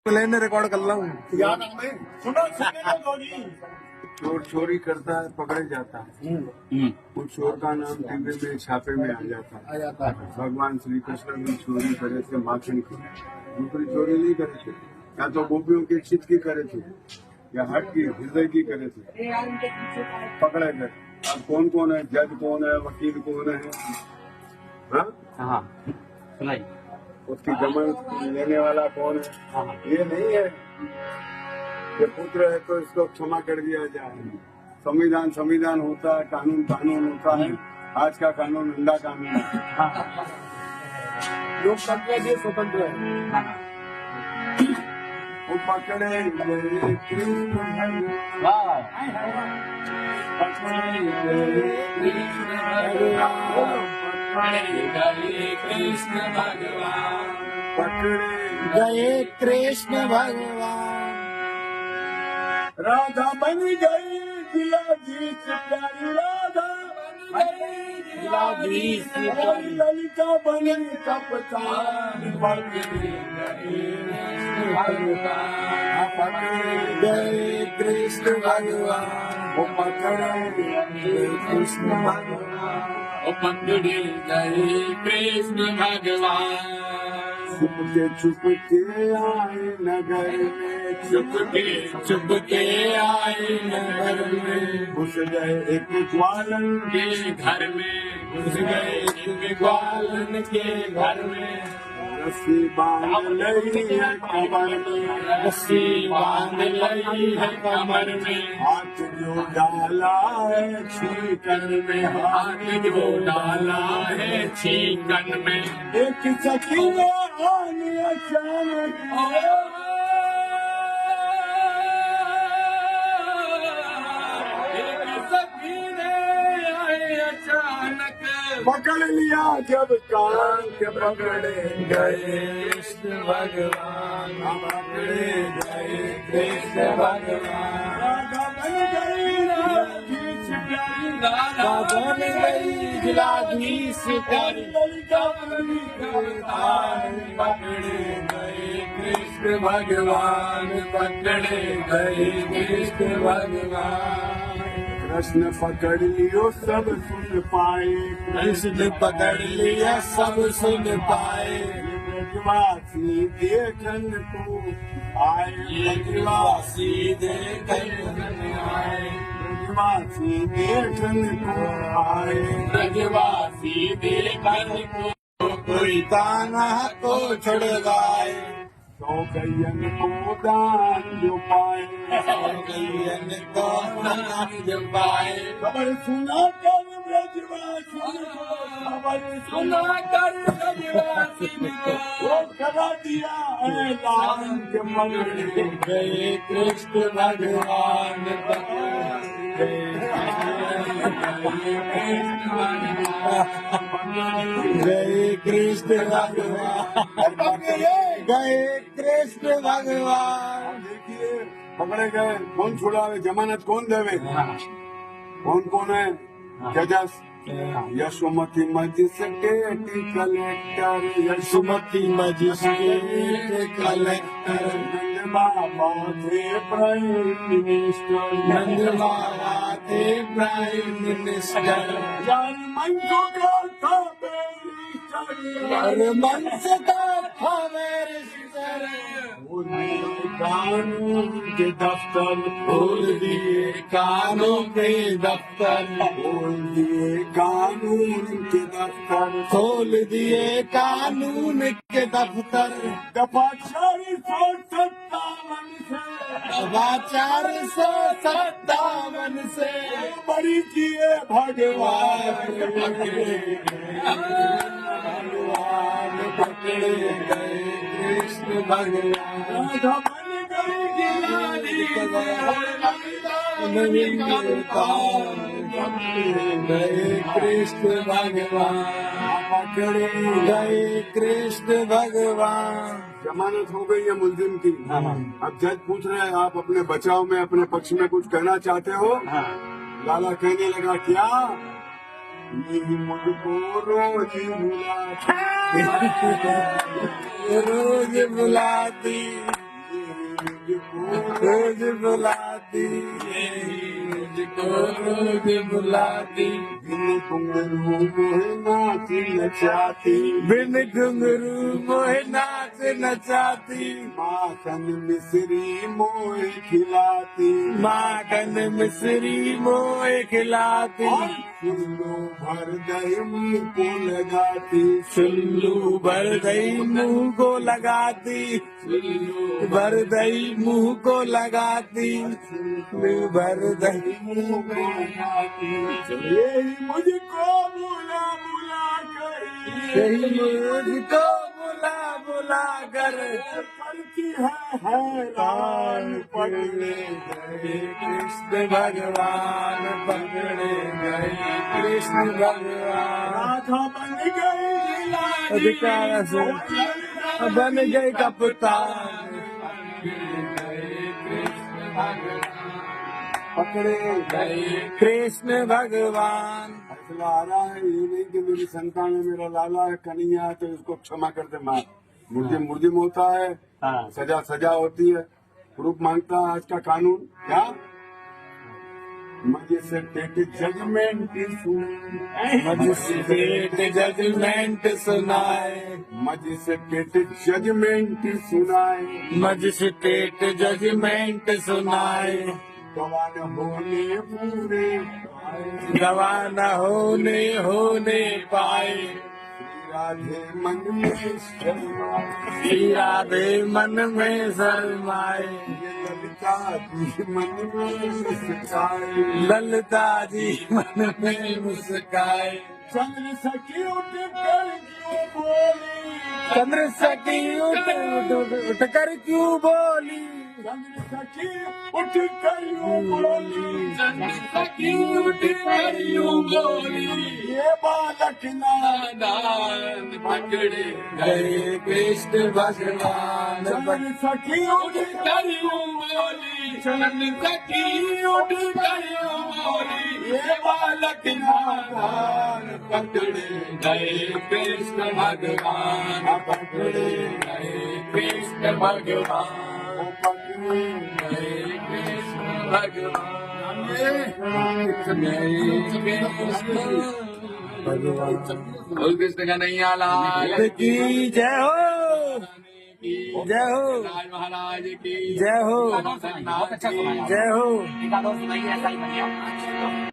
लेने रिकॉर्ड कर रहा हूँ। क्या नाम है? सुनो सुनो धोनी। चोर चोरी करता है, पकड़े जाता है। उस चोर का नाम टीवी में छापे में आ जाता है। भगवान श्री कृष्ण भी चोरी करे थे, माखन की दूसरी चोरी नहीं करे थे, या तो गोपियों के चित्त की करे थे या हट की हृदय की करे थे, पकड़े गए। अब कौन कौन है, जज कौन है, वकील कौन है, हाँ सुनाई उसकी जमानत लेने वाला कौन है, ये नहीं है कि पुत्र है तो इसको क्षमा कर दिया जाए। संविधान संविधान होता है, कानून कानून होता है। आज का कानून अंडा कानून है। लोकतंत्र से स्वतंत्र है। वो पकड़े गए कृष्ण भगवान, पकड़े गए कृष्ण भगवान, पकड़े गए कृष्ण भगवान। राधा बन गई दिलाजी से प्यारी, राधा बन गई दिलाजी से प्यारी। ललिता बनी कपतान, पकड़े गए कृष्ण भगवान। वो पकड़े गए कृष्ण भगवान, ओ पकड़े गए कृष्ण भगवान। छुप के आए नगर में, चुप के आए नगर में, घुस गए एक ग्वालन के घर में घुस गए एक ग्वालन के घर में। रस्सी बांध लई है कमर में, रस्सी बांध लई है कमर में, हाथ जो डाला है छीकन में, हाथ जो डाला है छीकन में। एक सकीना आने अचानक, एक सकीने आए अचानक, पकड़ लिया जब कान के, पकड़े गए कृष्ण भगवान। पकड़े गए कृष्ण भगवान। राधा बन गई राधी से प्यारी, राधा बन गई दिलाधी से प्यारी, ललिता बनी भगवान। पकड़े गए कृष्ण भगवान, पकड़े गए कृष्ण भगवान। कृष्ण पकड़ लियो सब सुन पाए, कृष्ण पकड़ लिया सब सुन पाए। ब्रजवासी देखन को आए, ब्रजवासी देखन आए, ब्रजवासी देखन को आए, ब्रजवासी देखन को कोई ताना को छुड़वाए। सौ गैयन को दान जो पाए, गैयन को नाम जपाए। खबर सुना कर ब्रजवासी को, खबर सुना कर ब्रजवासी को वो करा दिया ऐलान के, पकड़े गए कृष्ण भगवान। गए कृष्ण भगवान। गए कृष्ण भगवान। देखिए पकड़े गए, कौन छुड़ावे, जमानत कौन देवे, कौन कौन है जजस, यशोमती मजिस्ट्रेट कलेक्टर, सुमति मजिस्ट्रेट कलेक्टर, नंद बाबा थे प्राइम मिनिस्टर, नंद बाबा थे प्राइम मिनिस्टर। यार मंगो का था बैरिस्टर, और मन से था मेरे सिर, कानून के दफ्तर खोल दिए कानों के दफ्तर, खोल दिए कानून के दफ्तर, खोल दिए कानून के दफ्तर। दफा 457 से, दफा 457 से बड़ी किए भगवान, भगवान पकड़े गए कृष्ण भगवान। राधा बन गई गिलानी, गए कृष्ण भगवान। पकड़े गए कृष्ण भगवान। जमानत हो गई है मुलजिम की। अब जज पूछ रहे हैं, आप अपने बचाव में, अपने पक्ष में कुछ कहना चाहते हो? लाला कहने लगा, क्या ये मुझको रोज बुलाती, रोज बुलाती, रोज बुलाती मुझको रोज बुलाती बिन घुंघरू मोहे नाच नचाती बिन घुंघरू मोहे नाच नचाती माखन मिश्री मोहे खिलाती माखन मिश्री मोहे खिलाती सुल्लू भर दही मुंह को लगाती सुल्लू भर दही मुंह को लगाती सुल्लू भर दही मुंह को लगाती सुल्लू भर दही मुंह को लगाती यही मुझको बुला बुला कर यही मुझको बुला बुला कर करती है हैरान पकड़े गए कृष्ण भगवान पकड़े गए कृष्ण भगवान राधा बन गई अधिकार से बन गए कप्तान पकड़े गए कृष्ण भगवान। फैसला आ रहा है ये नहीं कि मेरी संतान है मेरा लाला है कन्हैया है तो इसको क्षमा कर दे माँ मुर्जिम होता है सजा सजा होती है प्रूफ मांगता है आज का कानून क्या मजिस्ट्रेट जजमेंट मजिस्ट्रेट जजमेंट सुनाए मजिस्ट्रेट जजमेंट सुनाए मजिस्ट्रेट जजमेंट सुनाए गवाह न होने पूरे गवाह न होने पाए राधे मन में शर्माए श्री राधे मन में शर्माए ये ललिता जी मन में मुस्काए ललिता जी मन में मुस्काए चंद्र सखी उठ कर क्यों बोली चंद्र सखी उठ कर क्यों बोली चंद्र सखी उठ कर यूं बोली सखी उठ कर यूं बोली ये बालक नादान पकड़े गए कृष्ण भगवान चंद्र सखी उठ कर यूं बोली चंद सखी उठ कर यूं बोली ये बालक नादान पकड़े गए कृष्ण भगवान पकड़े गए कृष्ण भगवान पकड़े गए कृष्ण भगवान बोल कृष्ण कन्हैया लाल की जय हो की जय हो राज महाराज की जय हो जगन्नाथ की जय हो। सुनाइए ऐसा ही बढ़िया।